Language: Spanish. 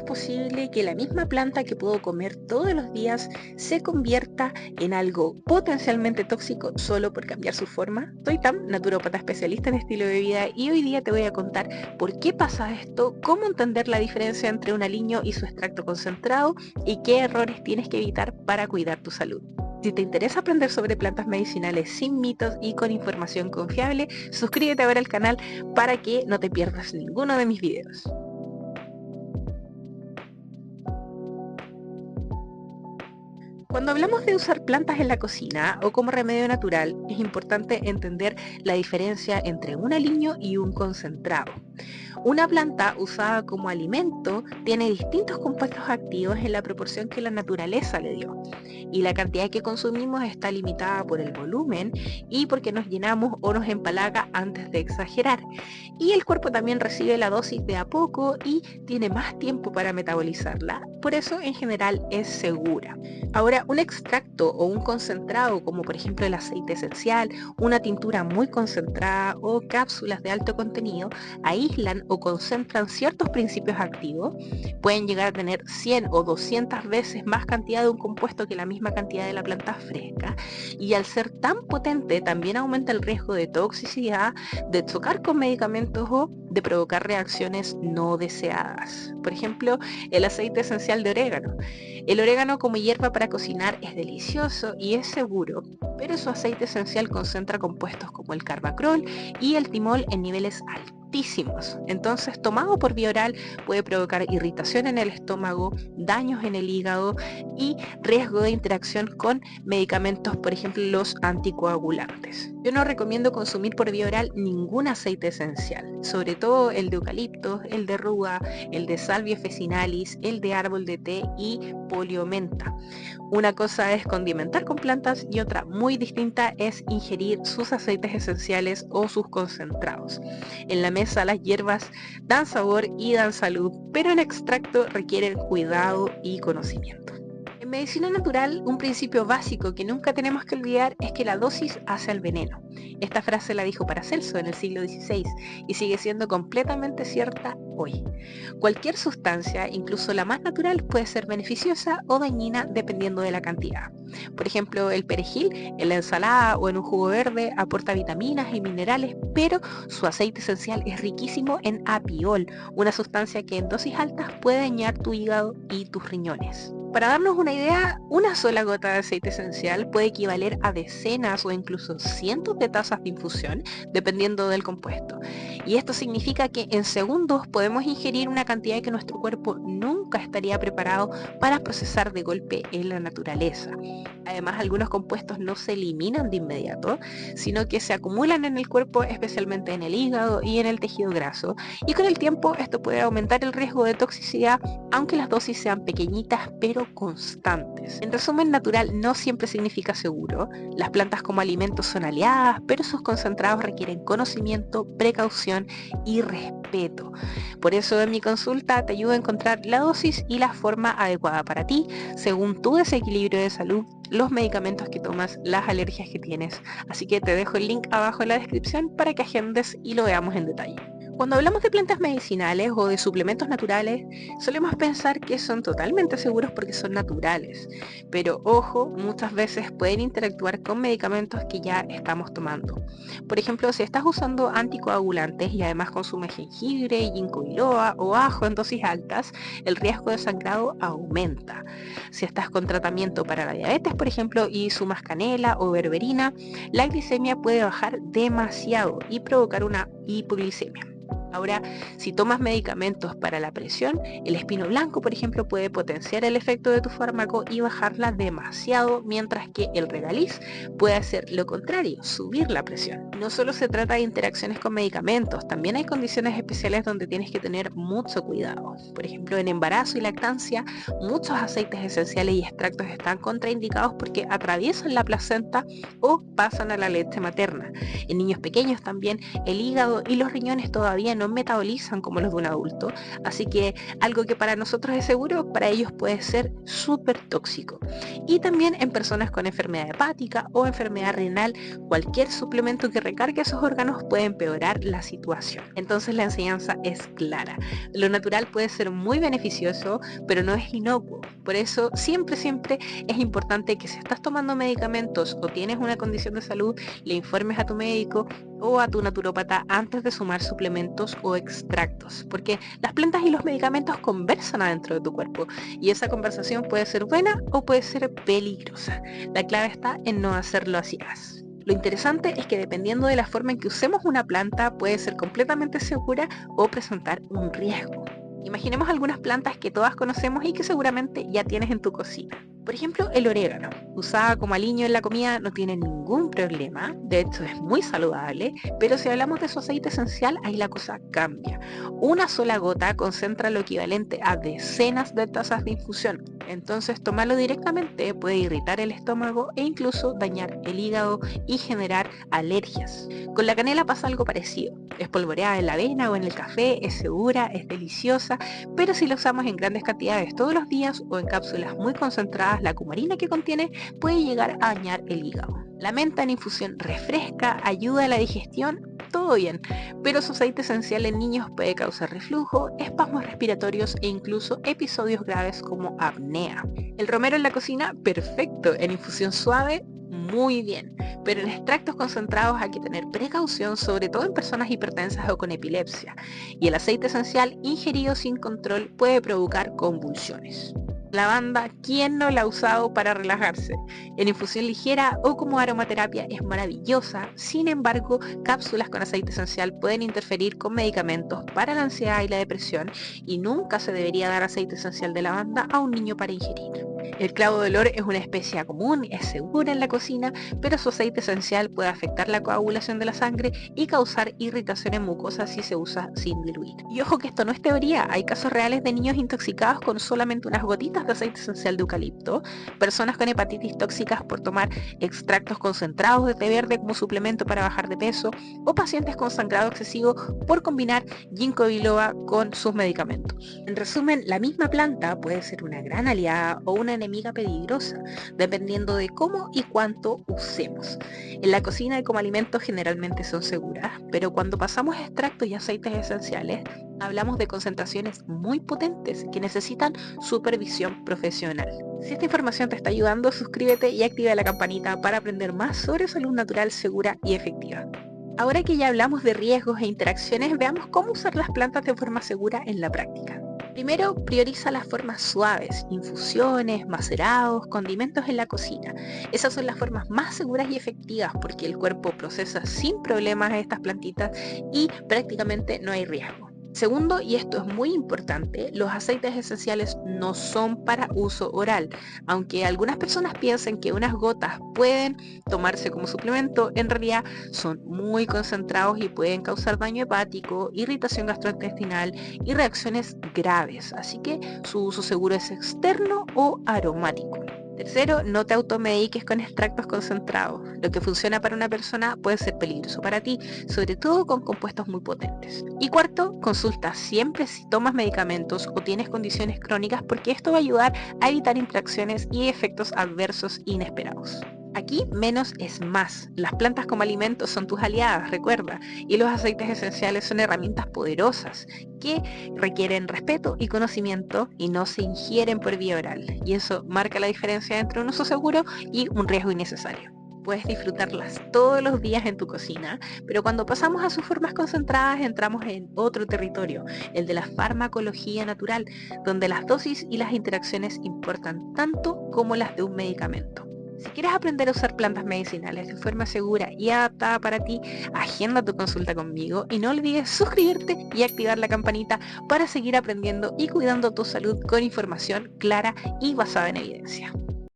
es posible que la misma planta que puedo comer todos los días se convierta en algo potencialmente tóxico solo por cambiar su forma? Soy Tam, naturópata especialista en estilo de vida, y hoy día te voy a contar por qué pasa esto, cómo entender la diferencia entre un aliño y su extracto concentrado y qué errores tienes que evitar para cuidar tu salud. Si te interesa aprender sobre plantas medicinales sin mitos y con información confiable, suscríbete ahora al canal para que no te pierdas ninguno de mis videos. Cuando hablamos de usar plantas en la cocina o como remedio natural, es importante entender la diferencia entre un aliño y un concentrado. Una planta usada como alimento tiene distintos compuestos activos en la proporción que la naturaleza le dio, y la cantidad que consumimos está limitada por el volumen y porque nos llenamos o nos empalaga antes de exagerar. Y el cuerpo también recibe la dosis de a poco y tiene más tiempo para metabolizarla, por eso en general es segura. Ahora, un extracto o un concentrado, como por ejemplo el aceite esencial, una tintura muy concentrada o cápsulas de alto contenido, aíslan o concentran ciertos principios activos. Pueden llegar a tener 100 o 200 veces más cantidad de un compuesto que la misma cantidad de la planta fresca, y al ser tan potente también aumenta el riesgo de toxicidad, de chocar con medicamentos o de provocar reacciones no deseadas. Por ejemplo, el aceite esencial de orégano. El orégano como hierba para cocinar es delicioso y es seguro, pero su aceite esencial concentra compuestos como el carbacrol y el timol en niveles altísimos. Entonces, tomado por vía oral puede provocar irritación en el estómago, daños en el hígado y riesgo de interacción con medicamentos, por ejemplo los anticoagulantes. Yo no recomiendo consumir por vía oral ningún aceite esencial, sobre todo el de eucalipto, el de rúa, el de salvia officinalis, el de árbol de té y poliomenta. Una cosa es condimentar con plantas y otra muy distinta es ingerir sus aceites esenciales o sus concentrados. En la mesa las hierbas dan sabor y dan salud, pero en extracto requieren cuidado y conocimiento. En medicina natural, un principio básico que nunca tenemos que olvidar es que la dosis hace al veneno. Esta frase la dijo Paracelso en el siglo XVI y sigue siendo completamente cierta hoy. Cualquier sustancia, incluso la más natural, puede ser beneficiosa o dañina dependiendo de la cantidad. Por ejemplo, el perejil en la ensalada o en un jugo verde aporta vitaminas y minerales, pero su aceite esencial es riquísimo en apiol, una sustancia que en dosis altas puede dañar tu hígado y tus riñones. Para darnos una idea, una sola gota de aceite esencial puede equivaler a decenas o incluso cientos de tazas de infusión, dependiendo del compuesto. Y esto significa que en segundos podemos ingerir una cantidad que nuestro cuerpo nunca estaría preparado para procesar de golpe en la naturaleza. Además, algunos compuestos no se eliminan de inmediato, sino que se acumulan en el cuerpo, especialmente en el hígado y en el tejido graso. Y con el tiempo esto puede aumentar el riesgo de toxicidad, aunque las dosis sean pequeñitas pero constantes. En resumen, natural no siempre significa seguro. Las plantas como alimentos son aliadas, pero sus concentrados requieren conocimiento, precaución y respeto. Por eso en mi consulta te ayudo a encontrar la dosis y la forma adecuada para ti, según tu desequilibrio de salud, los medicamentos que tomas, las alergias que tienes. Así que te dejo el link abajo en la descripción para que agendes y lo veamos en detalle. Cuando hablamos de plantas medicinales o de suplementos naturales, solemos pensar que son totalmente seguros porque son naturales. Pero ojo, muchas veces pueden interactuar con medicamentos que ya estamos tomando. Por ejemplo, si estás usando anticoagulantes y además consumes jengibre, ginkgo biloba o ajo en dosis altas, el riesgo de sangrado aumenta. Si estás con tratamiento para la diabetes, por ejemplo, y sumas canela o berberina, la glicemia puede bajar demasiado y provocar una hipoglicemia. Ahora, si tomas medicamentos para la presión, el espino blanco, por ejemplo, puede potenciar el efecto de tu fármaco y bajarla demasiado, mientras que el regaliz puede hacer lo contrario, subir la presión. No solo se trata de interacciones con medicamentos, también hay condiciones especiales donde tienes que tener mucho cuidado. Por ejemplo, en embarazo y lactancia, muchos aceites esenciales y extractos están contraindicados porque atraviesan la placenta o pasan a la leche materna. En niños pequeños también, el hígado y los riñones todavía no no metabolizan como los de un adulto, así que algo que para nosotros es seguro, para ellos puede ser súper tóxico. Y también en personas con enfermedad hepática o enfermedad renal, cualquier suplemento que recargue esos órganos puede empeorar la situación. Entonces la enseñanza es clara. Lo natural puede ser muy beneficioso, pero no es inocuo. Por eso siempre es importante que si estás tomando medicamentos o tienes una condición de salud, le informes a tu médico o a tu naturópata antes de sumar suplementos o extractos, porque las plantas y los medicamentos conversan adentro de tu cuerpo y esa conversación puede ser buena o puede ser peligrosa. La clave está en no hacerlo a ciegas. Lo interesante es que dependiendo de la forma en que usemos una planta puede ser completamente segura o presentar un riesgo. Imaginemos algunas plantas que todas conocemos y que seguramente ya tienes en tu cocina. Por ejemplo, el orégano, usada como aliño en la comida, no tiene ningún problema, de hecho es muy saludable, pero si hablamos de su aceite esencial, ahí la cosa cambia. Una sola gota concentra lo equivalente a decenas de tazas de infusión, entonces tomarlo directamente puede irritar el estómago e incluso dañar el hígado y generar alergias. Con la canela pasa algo parecido, es polvoreada en la avena o en el café, es segura, es deliciosa, pero si la usamos en grandes cantidades todos los días o en cápsulas muy concentradas, la cumarina que contiene puede llegar a dañar el hígado. La menta en infusión refresca, ayuda a la digestión, todo bien, pero su aceite esencial en niños puede causar reflujo, espasmos respiratorios e incluso episodios graves como apnea. El romero en la cocina, perfecto, en infusión suave, muy bien, pero en extractos concentrados hay que tener precaución, sobre todo en personas hipertensas o con epilepsia, y el aceite esencial ingerido sin control puede provocar convulsiones. Lavanda, ¿quién no la ha usado para relajarse? En infusión ligera o como aromaterapia es maravillosa, sin embargo, cápsulas con aceite esencial pueden interferir con medicamentos para la ansiedad y la depresión y nunca se debería dar aceite esencial de lavanda a un niño para ingerir. El clavo de olor es una especia común, es segura en la cocina, pero su aceite esencial puede afectar la coagulación de la sangre y causar irritación en mucosas si se usa sin diluir. Y ojo que esto no es teoría, hay casos reales de niños intoxicados con solamente unas gotitas de aceite esencial de eucalipto, personas con hepatitis tóxicas por tomar extractos concentrados de té verde como suplemento para bajar de peso, o pacientes con sangrado excesivo por combinar ginkgo biloba con sus medicamentos. En resumen, la misma planta puede ser una gran aliada o una enemiga peligrosa, dependiendo de cómo y cuánto usemos. En la cocina y como alimentos generalmente son seguras, pero cuando pasamos a extractos y aceites esenciales, hablamos de concentraciones muy potentes que necesitan supervisión profesional. Si esta información te está ayudando, suscríbete y activa la campanita para aprender más sobre salud natural segura y efectiva. Ahora que ya hablamos de riesgos e interacciones, veamos cómo usar las plantas de forma segura en la práctica. Primero, prioriza las formas suaves, infusiones, macerados, condimentos en la cocina. Esas son las formas más seguras y efectivas porque el cuerpo procesa sin problemas estas plantitas y prácticamente no hay riesgo. Segundo, y esto es muy importante, los aceites esenciales no son para uso oral. Aunque algunas personas piensen que unas gotas pueden tomarse como suplemento, en realidad son muy concentrados y pueden causar daño hepático, irritación gastrointestinal y reacciones graves. Así que su uso seguro es externo o aromático. Tercero, no te automediques con extractos concentrados. Lo que funciona para una persona puede ser peligroso para ti, sobre todo con compuestos muy potentes. Y cuarto, consulta siempre si tomas medicamentos o tienes condiciones crónicas porque esto va a ayudar a evitar interacciones y efectos adversos inesperados. Aquí menos es más. Las plantas como alimentos son tus aliadas, recuerda, y los aceites esenciales son herramientas poderosas que requieren respeto y conocimiento y no se ingieren por vía oral. Y eso marca la diferencia entre un uso seguro y un riesgo innecesario. Puedes disfrutarlas todos los días en tu cocina, pero cuando pasamos a sus formas concentradas entramos en otro territorio, el de la farmacología natural, donde las dosis y las interacciones importan tanto como las de un medicamento. Si quieres aprender a usar plantas medicinales de forma segura y adaptada para ti, agenda tu consulta conmigo y no olvides suscribirte y activar la campanita para seguir aprendiendo y cuidando tu salud con información clara y basada en evidencia.